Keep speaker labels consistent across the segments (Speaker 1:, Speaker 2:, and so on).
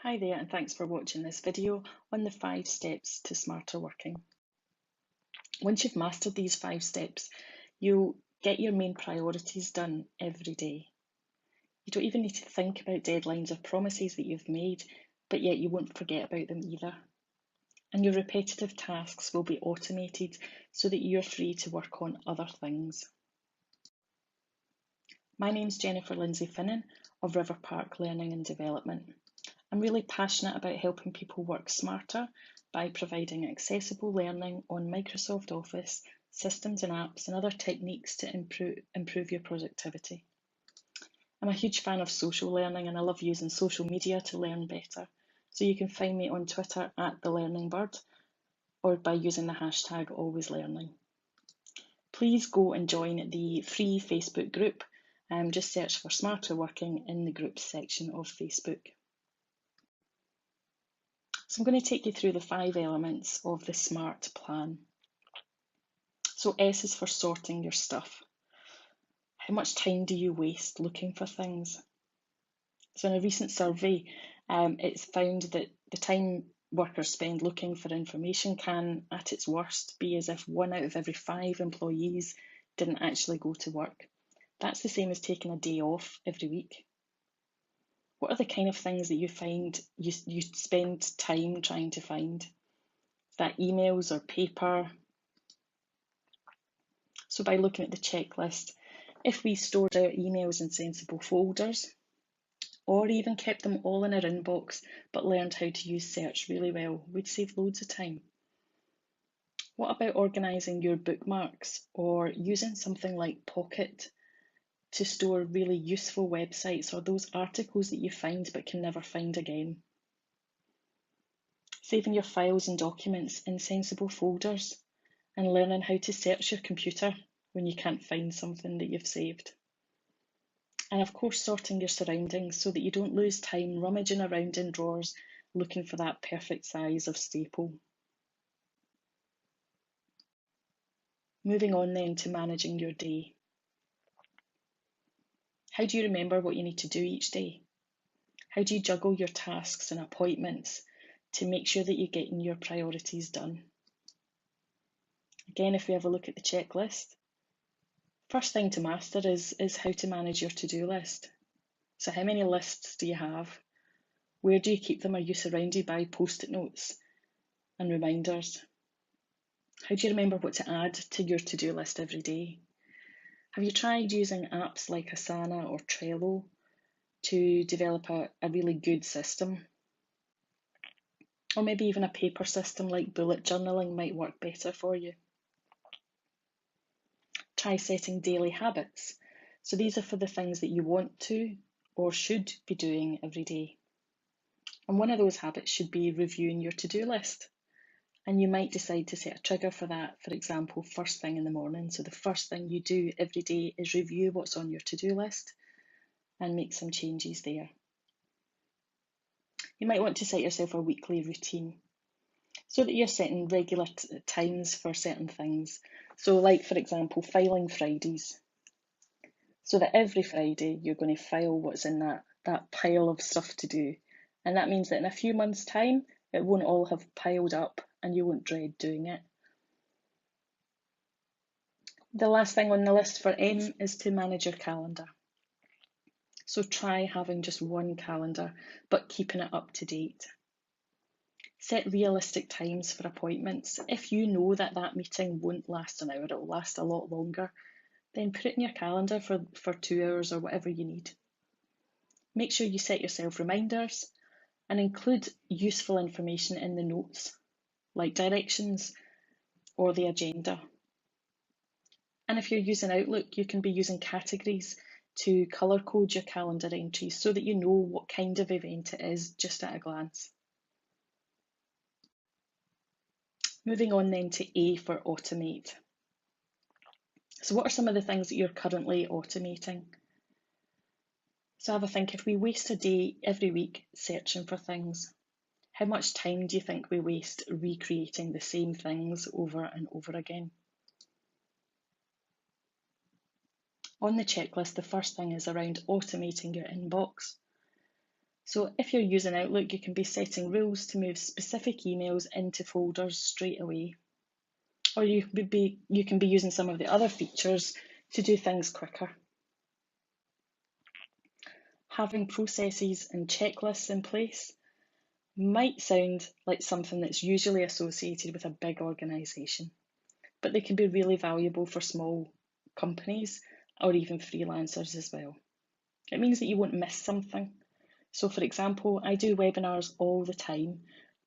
Speaker 1: Hi there, and thanks for watching this video on the 5 steps to smarter working. Once you've mastered these 5 steps, you'll get your main priorities done every day. You don't even need to think about deadlines or promises that you've made, but yet you won't forget about them either. And your repetitive tasks will be automated so that you're free to work on other things. My name's Jennifer Lindsay Finnan of River Park Learning and Development. I'm really passionate about helping people work smarter by providing accessible learning on Microsoft Office, systems and apps, and other techniques to improve your productivity. I'm a huge fan of social learning and I love using social media to learn better. So you can find me on Twitter at The Learning Bird or by using the hashtag AlwaysLearning. Please go and join the free Facebook group. Just search for Smarter Working in the groups section of Facebook. So I'm going to take you through the 5 elements of the SMART plan. So S is for sorting your stuff. How much time do you waste looking for things? So in a recent survey, it's found that the time workers spend looking for information can, at its worst, be as if 1 out of every 5 employees didn't actually go to work. That's the same as taking a day off every week. What are the kind of things that you find you spend time trying to find? Is that emails or paper? So by looking at the checklist, if we stored our emails in sensible folders, or even kept them all in our inbox, but learned how to use search really well, we'd save loads of time. What about organising your bookmarks or using something like Pocket to store really useful websites or those articles that you find but can never find again? Saving your files and documents in sensible folders and learning how to search your computer when you can't find something that you've saved. And of course, sorting your surroundings so that you don't lose time rummaging around in drawers looking for that perfect size of staple. Moving on then to managing your day. How do you remember what you need to do each day? How do you juggle your tasks and appointments to make sure that you're getting your priorities done? Again, if we have a look at the checklist, first thing to master is how to manage your to-do list. So how many lists do you have? Where do you keep them? Are you surrounded by post-it notes and reminders? How do you remember what to add to your to-do list every day? Have you tried using apps like Asana or Trello to develop a really good system? Or maybe even a paper system like bullet journaling might work better for you. Try setting daily habits. So these are for the things that you want to or should be doing every day. And one of those habits should be reviewing your to-do list. And you might decide to set a trigger for that, for example, first thing in the morning. So the first thing you do every day is review what's on your to-do list and make some changes there. You might want to set yourself a weekly routine so that you're setting regular times for certain things. So like, for example, filing Fridays. So that every Friday you're going to file what's in that pile of stuff to do. And that means that in a few months' time, it won't all have piled up and you won't dread doing it. The last thing on the list for M is to manage your calendar. So try having just one calendar, but keeping it up to date. Set realistic times for appointments. If you know that that meeting won't last an hour, it will last a lot longer, then put it in your calendar for 2 hours or whatever you need. Make sure you set yourself reminders and include useful information in the notes, like directions or the agenda. And if you're using Outlook, you can be using categories to colour code your calendar entries so that you know what kind of event it is just at a glance. Moving on then to A for automate. So what are some of the things that you're currently automating? So have a think, if we waste a day every week searching for things, how much time do you think we waste recreating the same things over and over again? On the checklist, the first thing is around automating your inbox. So if you're using Outlook, you can be setting rules to move specific emails into folders straight away. Or you can be using some of the other features to do things quicker. Having processes and checklists in place might sound like something that's usually associated with a big organisation, but they can be really valuable for small companies or even freelancers as well. It means that you won't miss something. So for example, I do webinars all the time,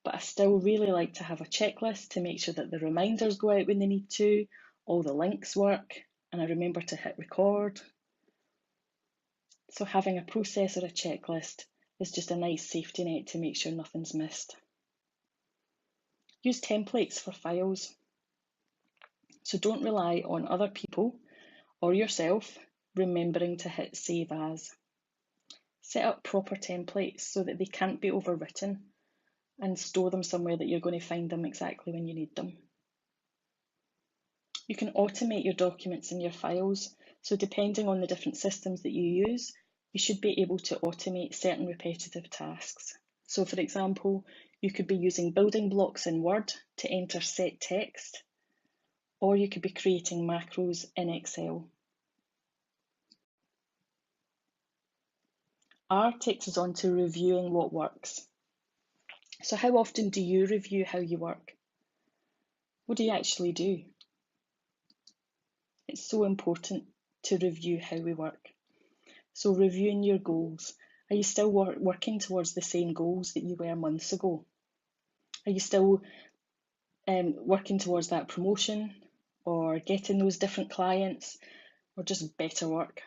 Speaker 1: but I still really like to have a checklist to make sure that the reminders go out when they need to, all the links work, and I remember to hit record. So having a process or a checklist is just a nice safety net to make sure nothing's missed. Use templates for files. So don't rely on other people or yourself remembering to hit save as. Set up proper templates so that they can't be overwritten and store them somewhere that you're going to find them exactly when you need them. You can automate your documents and your files. So depending on the different systems that you use, you should be able to automate certain repetitive tasks. So for example, you could be using building blocks in Word to enter set text, or you could be creating macros in Excel. R takes us on to reviewing what works. So how often do you review how you work? What do you actually do? It's so important to review how we work. So reviewing your goals. Are you still working towards the same goals that you were months ago? Are you still working towards that promotion or getting those different clients or just better work?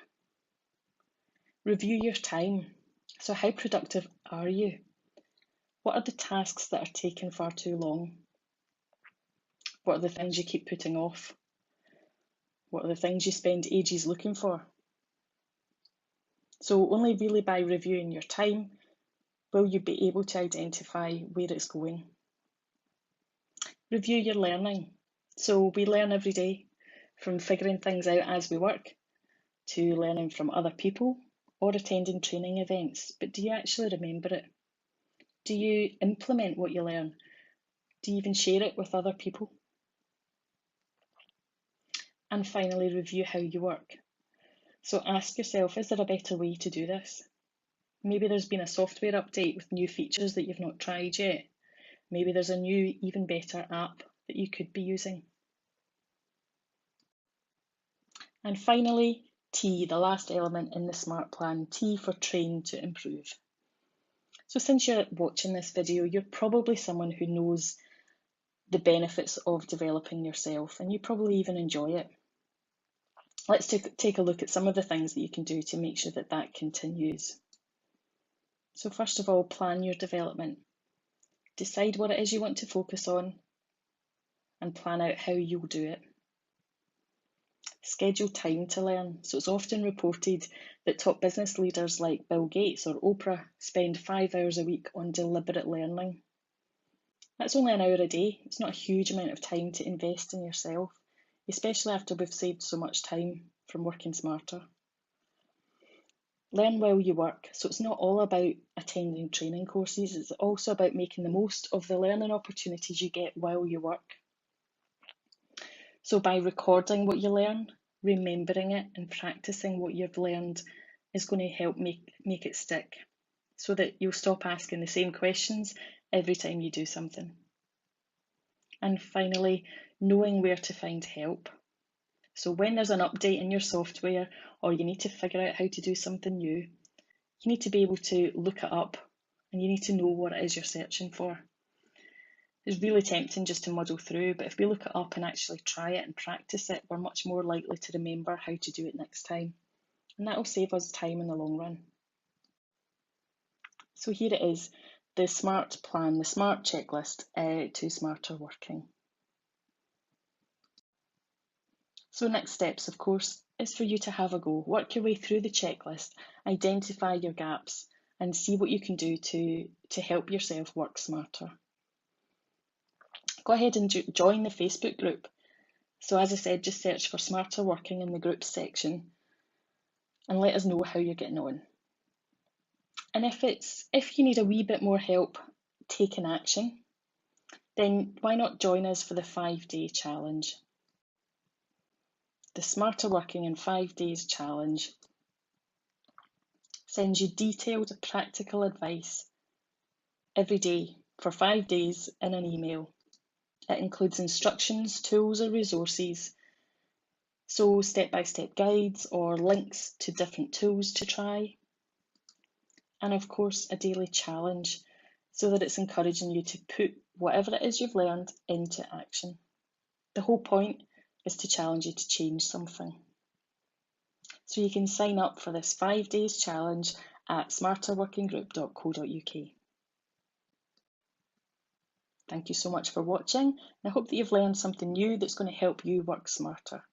Speaker 1: Review your time. So how productive are you? What are the tasks that are taking far too long? What are the things you keep putting off? What are the things you spend ages looking for? So only really by reviewing your time will you be able to identify where it's going. Review your learning. So we learn every day, from figuring things out as we work to learning from other people or attending training events. But do you actually remember it? Do you implement what you learn? Do you even share it with other people? And finally, review how you work. So ask yourself, is there a better way to do this? Maybe there's been a software update with new features that you've not tried yet. Maybe there's a new, even better app that you could be using. And finally, T, the last element in the SMART plan, T for train to improve. So since you're watching this video, you're probably someone who knows the benefits of developing yourself, and you probably even enjoy it. Let's take a look at some of the things that you can do to make sure that that continues. So first of all, plan your development. Decide what it is you want to focus on and plan out how you'll do it. Schedule time to learn. So it's often reported that top business leaders like Bill Gates or Oprah spend 5 hours a week on deliberate learning. That's only an hour a day. It's not a huge amount of time to invest in yourself, especially after we've saved so much time from working smarter. Learn while you work. So it's not all about attending training courses, it's also about making the most of the learning opportunities you get while you work. So by recording what you learn, remembering it and practising what you've learned is going to help make it stick so that you'll stop asking the same questions every time you do something. And finally, knowing where to find help. So when there's an update in your software or you need to figure out how to do something new, you need to be able to look it up and you need to know what it is you're searching for. It's really tempting just to muddle through, but if we look it up and actually try it and practice it, we're much more likely to remember how to do it next time. And that will save us time in the long run. So here it is, the SMART plan, the SMART checklist to smarter working. So next steps, of course, is for you to have a go. Work your way through the checklist, identify your gaps, and see what you can do to help yourself work smarter. Go ahead and join the Facebook group. So as I said, just search for Smarter Working in the groups section and let us know how you're getting on. And if you need a wee bit more help taking action, then why not join us for the 5-day challenge? The Smarter Working in 5 Days challenge sends you detailed practical advice every day for 5 days in an email. It includes instructions, tools or resources, so step-by-step guides or links to different tools to try, and of course a daily challenge so that it's encouraging you to put whatever it is you've learned into action. The whole point is to challenge you to change something. So you can sign up for this 5 days challenge at smarterworkinggroup.co.uk. Thank you so much for watching, and I hope that you've learned something new that's going to help you work smarter.